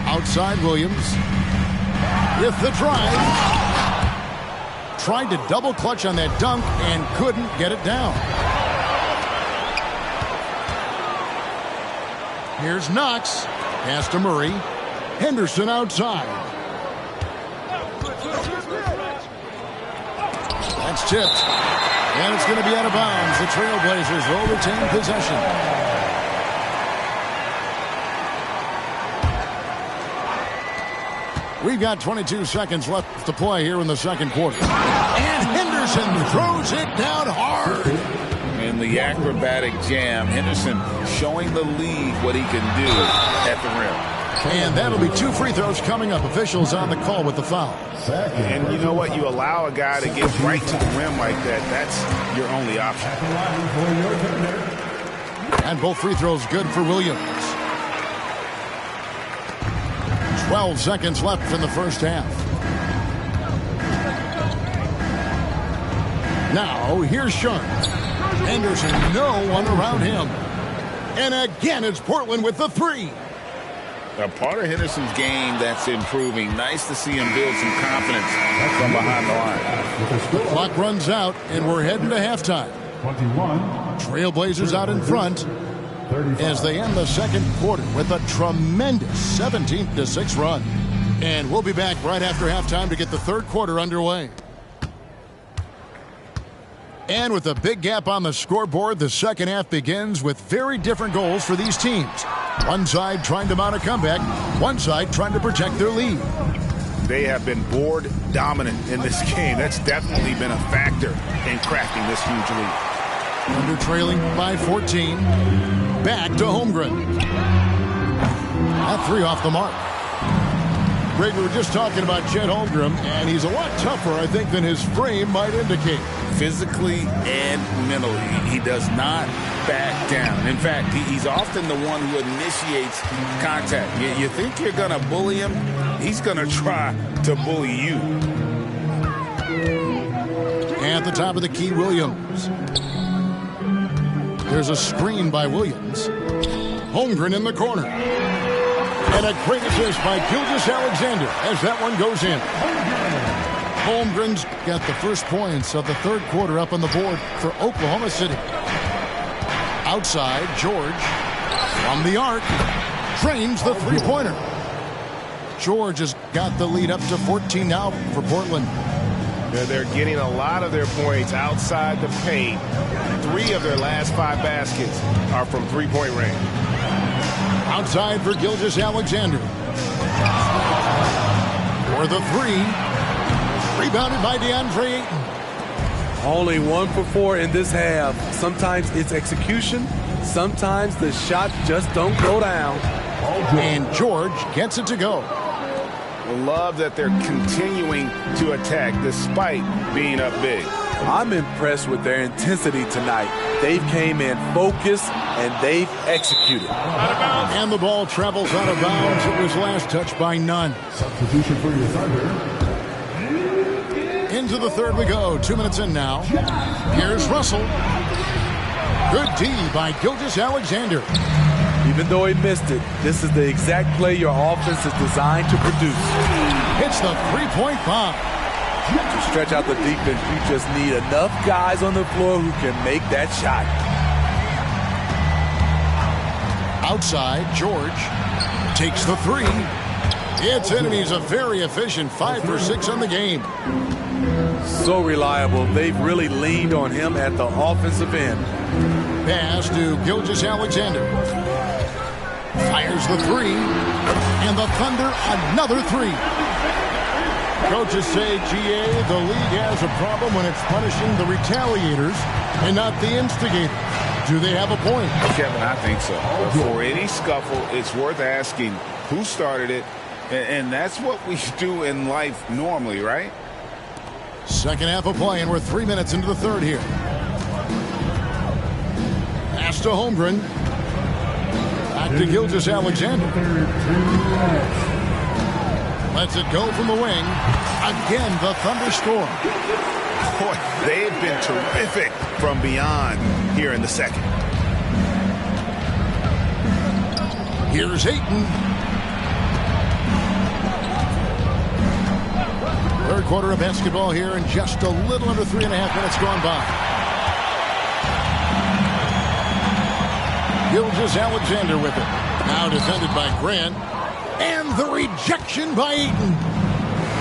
S9: Outside Williams. With the drive. Tried to double clutch on that dunk and couldn't get it down. Here's Knox. Pass to Murray. Henderson outside. That's tipped. And it's going to be out of bounds. The Trailblazers will retain possession. We've got 22 seconds left to play here in the second quarter. And Henderson throws it down hard.
S10: In the acrobatic jam, Henderson showing the league what he can do at the rim.
S9: And that'll be 2 free throws coming up. Officials on the call with the foul.
S3: And you know what? You allow a guy to get right to the rim like that. That's your only option.
S9: And both free throws good for Williams. 12 seconds left in the first half. Now, here's Sharp. Henderson, no one around him. And again, it's Portland with the three.
S10: A part of Henderson's game that's improving. Nice to see him build some confidence from behind the line.
S9: The clock runs out, and we're heading to halftime.
S7: 21.
S9: Trailblazers out in front 35. As they end the second quarter with a tremendous 17-6 run. And we'll be back right after halftime to get the third quarter underway. And with a big gap on the scoreboard, the second half begins with very different goals for these teams. One side trying to mount a comeback, one side trying to protect their lead.
S10: They have been board dominant in this game. That's definitely been a factor in crafting this huge lead.
S9: Under trailing by 14. Back to Holmgren. That three off the mark. Greg, we were just talking about Chet Holmgren, and he's a lot tougher, I think, than his frame might indicate.
S10: Physically and mentally, he does not back down. In fact, he's often the one who initiates contact. You think you're going to bully him, he's going to try to bully you.
S9: At the top of the key, Williams. There's a screen by Williams. Holmgren in the corner. And a great assist by Gilgeous-Alexander as that one goes in. Holmgren's got the first points of the third quarter up on the board for Oklahoma City. Outside, George from the arc drains the three-pointer. George has got the lead up to 14 now for Portland.
S3: They're getting a lot of their points outside the paint. 3 of their last 5 baskets are from three-point range.
S9: Outside for Gilgeous-Alexander. For the three. Rebounded by DeAndre Ayton.
S11: Only 1 for 4 in this half. Sometimes it's execution. Sometimes the shots just don't go down.
S9: And George gets it to go.
S3: Love that they're continuing to attack despite being up big.
S11: I'm impressed with their intensity tonight. They've came in focused and they've executed.
S9: And the ball travels out of bounds. It was last touched by none.
S7: Substitution for your Thunder.
S9: Into the third we go. 2 minutes in now. Here's Russell. Good D by Gilgeous-Alexander.
S11: Even though he missed it, this is the exact play your offense is designed to produce.
S9: Hits the three-point bomb.
S11: To stretch out the defense, you just need enough guys on the floor who can make that shot.
S9: Outside, George takes the three. It's in, and he's a very efficient 5 for 6 on the game.
S11: So reliable. They've really leaned on him at the offensive end.
S9: Pass to Gilgeous-Alexander. Fires the three. And the Thunder, another three. Coaches say, GA, the league has a problem when it's punishing the retaliators and not the instigators. Do they have a point?
S10: Kevin, I think so. For any scuffle, it's worth asking who started it, and that's what we do in life normally, right?
S9: Second half of play, and we're 3 minutes into the third here. Pass to Holmgren. Back to Gilgeous-Alexander. Lets it go from the wing. Again, the Thunder score.
S10: Boy, they have been terrific from beyond here in the second.
S9: Here's Ayton. Third quarter of basketball here, and just a little under 3.5 minutes gone by. Gilgeous-Alexander with it. Now defended by Grant. And the rejection by Ayton.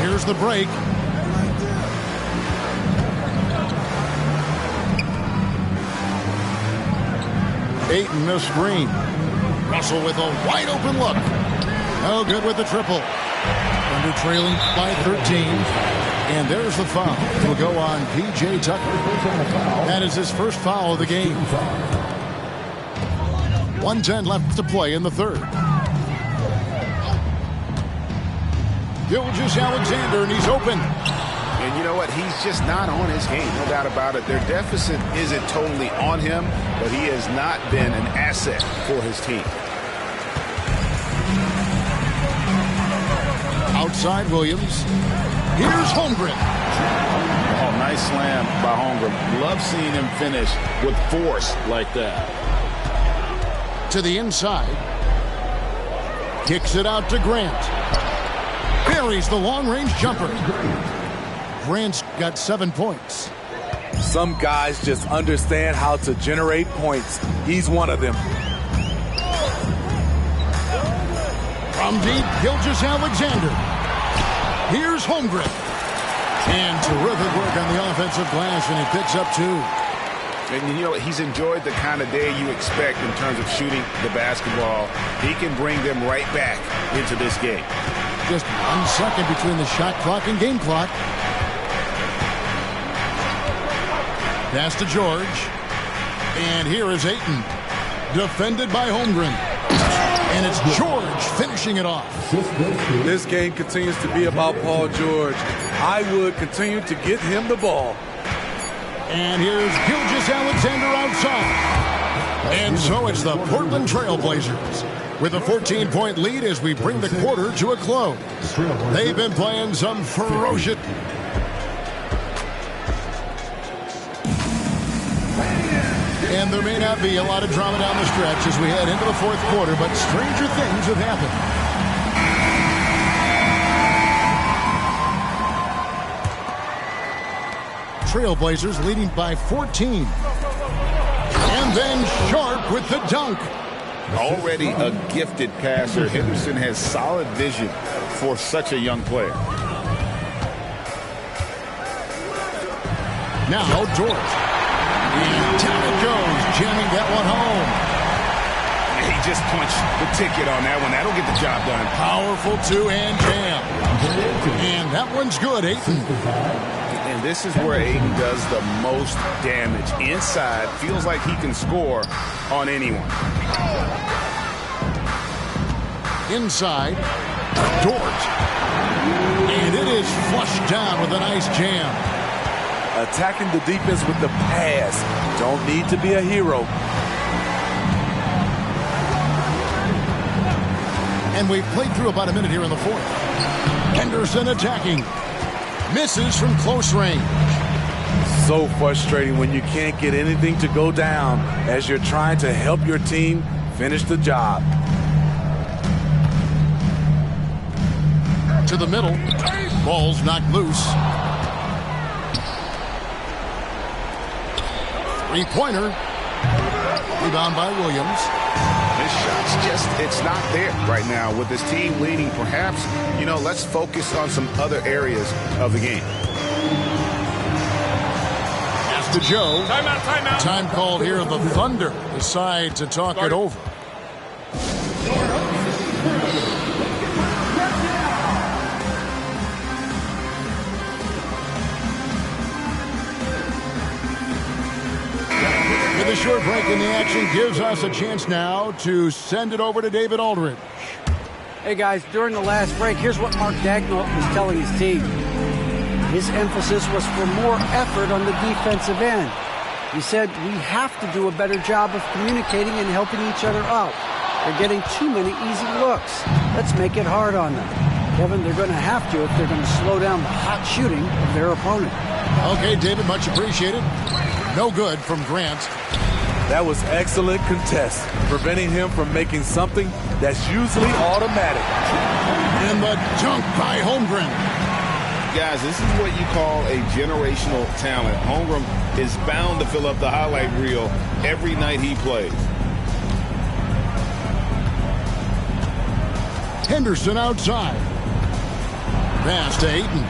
S9: Here's the break. Ayton the screen. Russell with a wide open look. No good with the triple. Thunder trailing by 13. And there's the foul. It'll go on P.J. Tucker. That is his first foul of the game. 1:10 left to play in the third. Gilgeous-Alexander, and he's open.
S10: And you know what? He's just not on his game, no doubt about it. Their deficit isn't totally on him, but he has not been an asset for his team.
S9: Outside Williams. Here's Holmgren.
S10: Oh, nice slam by Holmgren. Love seeing him finish with force like that.
S9: To the inside. Kicks it out to Grant. Buries the long-range jumper. Grant's got 7 points.
S11: Some guys just understand how to generate points. He's one of them.
S9: From deep, Gilgeous-Alexander. Here's Holmgren. And terrific work on the offensive glass, and he picks up 2.
S10: And you know, he's enjoyed the kind of day you expect in terms of shooting the basketball. He can bring them right back into this game.
S9: Just 1 second between the shot clock and game clock. Pass to George. And here is Ayton. Defended by Holmgren. And it's George finishing it off.
S11: This game continues to be about Paul George. I would continue to get him the ball.
S9: And here's Gilgeous-Alexander outside. And so it's the Portland Trail Blazers with a 14-point lead as we bring the quarter to a close. They've been playing some ferocious... And there may not be a lot of drama down the stretch as we head into the fourth quarter, but stranger things have happened. Trailblazers leading by 14. And then Sharp with the dunk.
S10: Already a gifted passer, Henderson has solid vision for such a young player.
S9: Now George. And down it goes, jamming that one home.
S10: He just punched the ticket on that one. That'll get the job done.
S9: Powerful two-hand jam. And that one's good, Ayton.
S10: And this is where Ayton does the most damage. Inside, feels like he can score on anyone.
S9: Inside, Dort. And it is flushed down with a nice jam.
S11: attacking the defense with the pass. Don't need to be a hero.
S9: And we've played through about a minute here in the fourth. Henderson attacking. Misses from close range.
S11: So frustrating when you can't get anything to go down as you're trying to help your team finish the job.
S9: To the middle. Ball's knocked loose. Three-pointer. Rebound by Williams.
S10: His shot's it's not there right now with his team leading. Perhaps, let's focus on some other areas of the game.
S9: Pass to Joe.
S3: Timeout.
S9: Time called here. The Thunder decide to talk it over. The short break in the action gives us a chance now to send it over to David Aldridge.
S12: Hey guys, during the last break, here's what Mark Daigneault was telling his team. His emphasis was for more effort on the defensive end. He said, we have to do a better job of communicating and helping each other out. They're getting too many easy looks. Let's make it hard on them. Kevin, they're going to have to if they're going to slow down the hot shooting of their opponent.
S9: Okay, David, much appreciated. No good from Grant.
S11: That was excellent contest, preventing him from making something that's usually automatic.
S9: And the dunk by Holmgren.
S10: Guys, this is what you call a generational talent. Holmgren is bound to fill up the highlight reel every night he plays.
S9: Henderson outside. Pass to Ayton.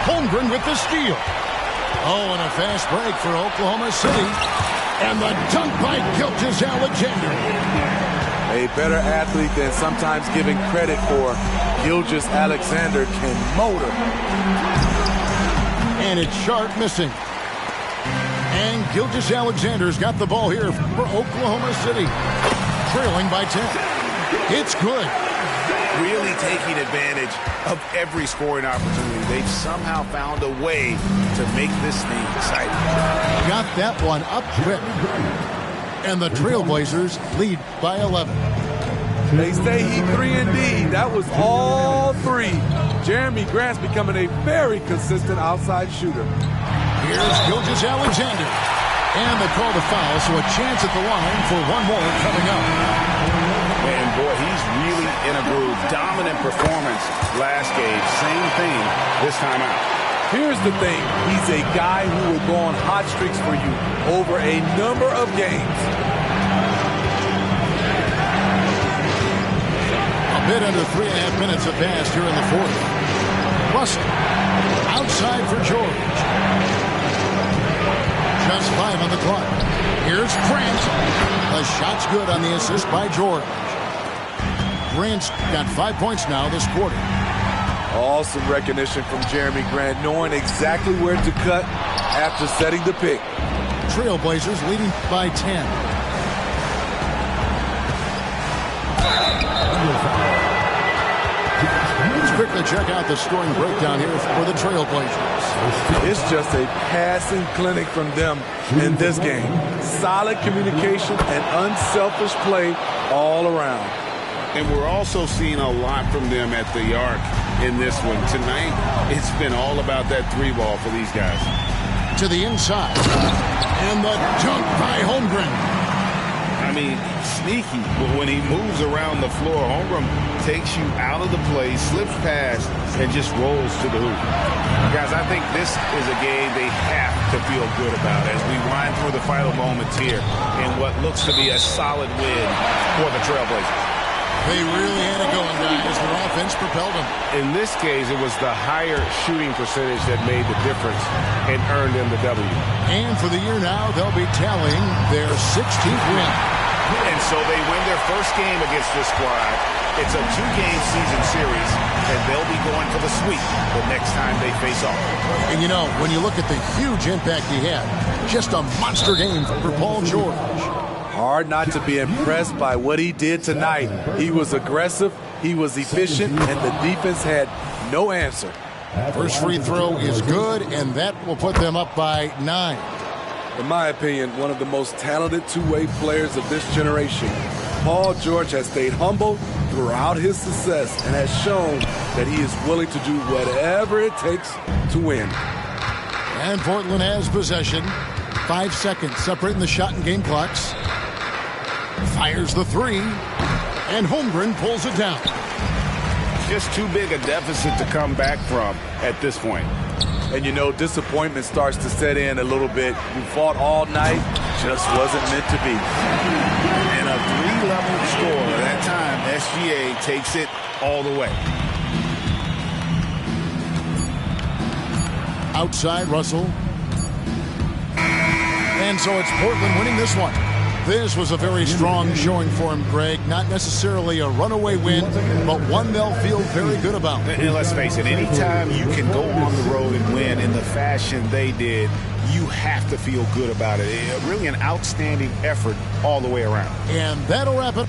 S9: Holmgren with the steal. Oh, and a fast break for Oklahoma City. And the dunk by Gilgeous-Alexander.
S11: A better athlete than sometimes giving credit for. Gilgeous-Alexander can motor.
S9: And it's Sharp missing. And Gilgeous-Alexander's got the ball here for Oklahoma City. Trailing by 10. It's good.
S10: Really taking advantage of every scoring opportunity. They've somehow found a way to make this thing exciting.
S9: Got that one up quick. And the Trailblazers lead by 11.
S11: They say he 3 and D. That was all 3. Jeremy Grant's becoming a very consistent outside shooter.
S9: Here's Gilgeous-Alexander. And they call the foul, so a chance at the line for one more coming up.
S10: Man, boy, he's really in a groove. Dominant performance last game. Same thing this time out.
S11: Here's the thing. He's a guy who will go on hot streaks for you over a number of games.
S9: A bit under 3.5 minutes have passed here in the fourth. Russell outside for George. Just 5 on the clock. Here's Grant. The shot's good on the assist by George. Grant's got 5 points now this quarter.
S11: Awesome recognition from Jeremy Grant, knowing exactly where to cut after setting the pick.
S9: Trailblazers leading by 10. Let's quickly check out the scoring breakdown here for the Trailblazers.
S11: It's just a passing clinic from them in this game. Solid communication and unselfish play all around.
S10: And we're also seeing a lot from them at the arc in this one. Tonight, it's been all about that 3-ball for these guys.
S9: To the inside. And the dunk by Holmgren.
S10: I mean, sneaky, but when he moves around the floor, Holmgren takes you out of the play, slips past, and just rolls to the hoop. Guys, I think this is a game they have to feel good about as we wind through the final moments here in what looks to be a solid win for the Trailblazers.
S9: They really had it going, guys. Their offense propelled them.
S10: In this case, it was the higher shooting percentage that made the difference and earned them the W.
S9: And for the year now, they'll be tallying their 16th win.
S10: And so they win their first game against this squad. It's a 2-game season series, and they'll be going for the sweep the next time they face off.
S9: And you know, when you look at the huge impact he had, just a monster game for Paul George.
S11: Hard not to be impressed by what he did tonight. He was aggressive, he was efficient, and the defense had no answer.
S9: First free throw is good, and that will put them up by 9.
S11: In my opinion, one of the most talented two-way players of this generation. Paul George has stayed humble throughout his success and has shown that he is willing to do whatever it takes to win.
S9: And Portland has possession. 5 seconds separating the shot and game clocks. Fires the three, and Holmgren pulls it down.
S10: Just too big a deficit to come back from at this point.
S11: And you know, disappointment starts to set in a little bit. We fought all night, just wasn't meant to be.
S10: And a 3-level score. That time, SGA takes it all the way.
S9: Outside, Russell. And so it's Portland winning this one. This was a very strong showing for him, Greg. Not necessarily a runaway win, but one they'll feel very good about.
S10: And let's face it, anytime you can go on the road and win in the fashion they did, you have to feel good about it. Really an outstanding effort all the way around.
S9: And that'll wrap it.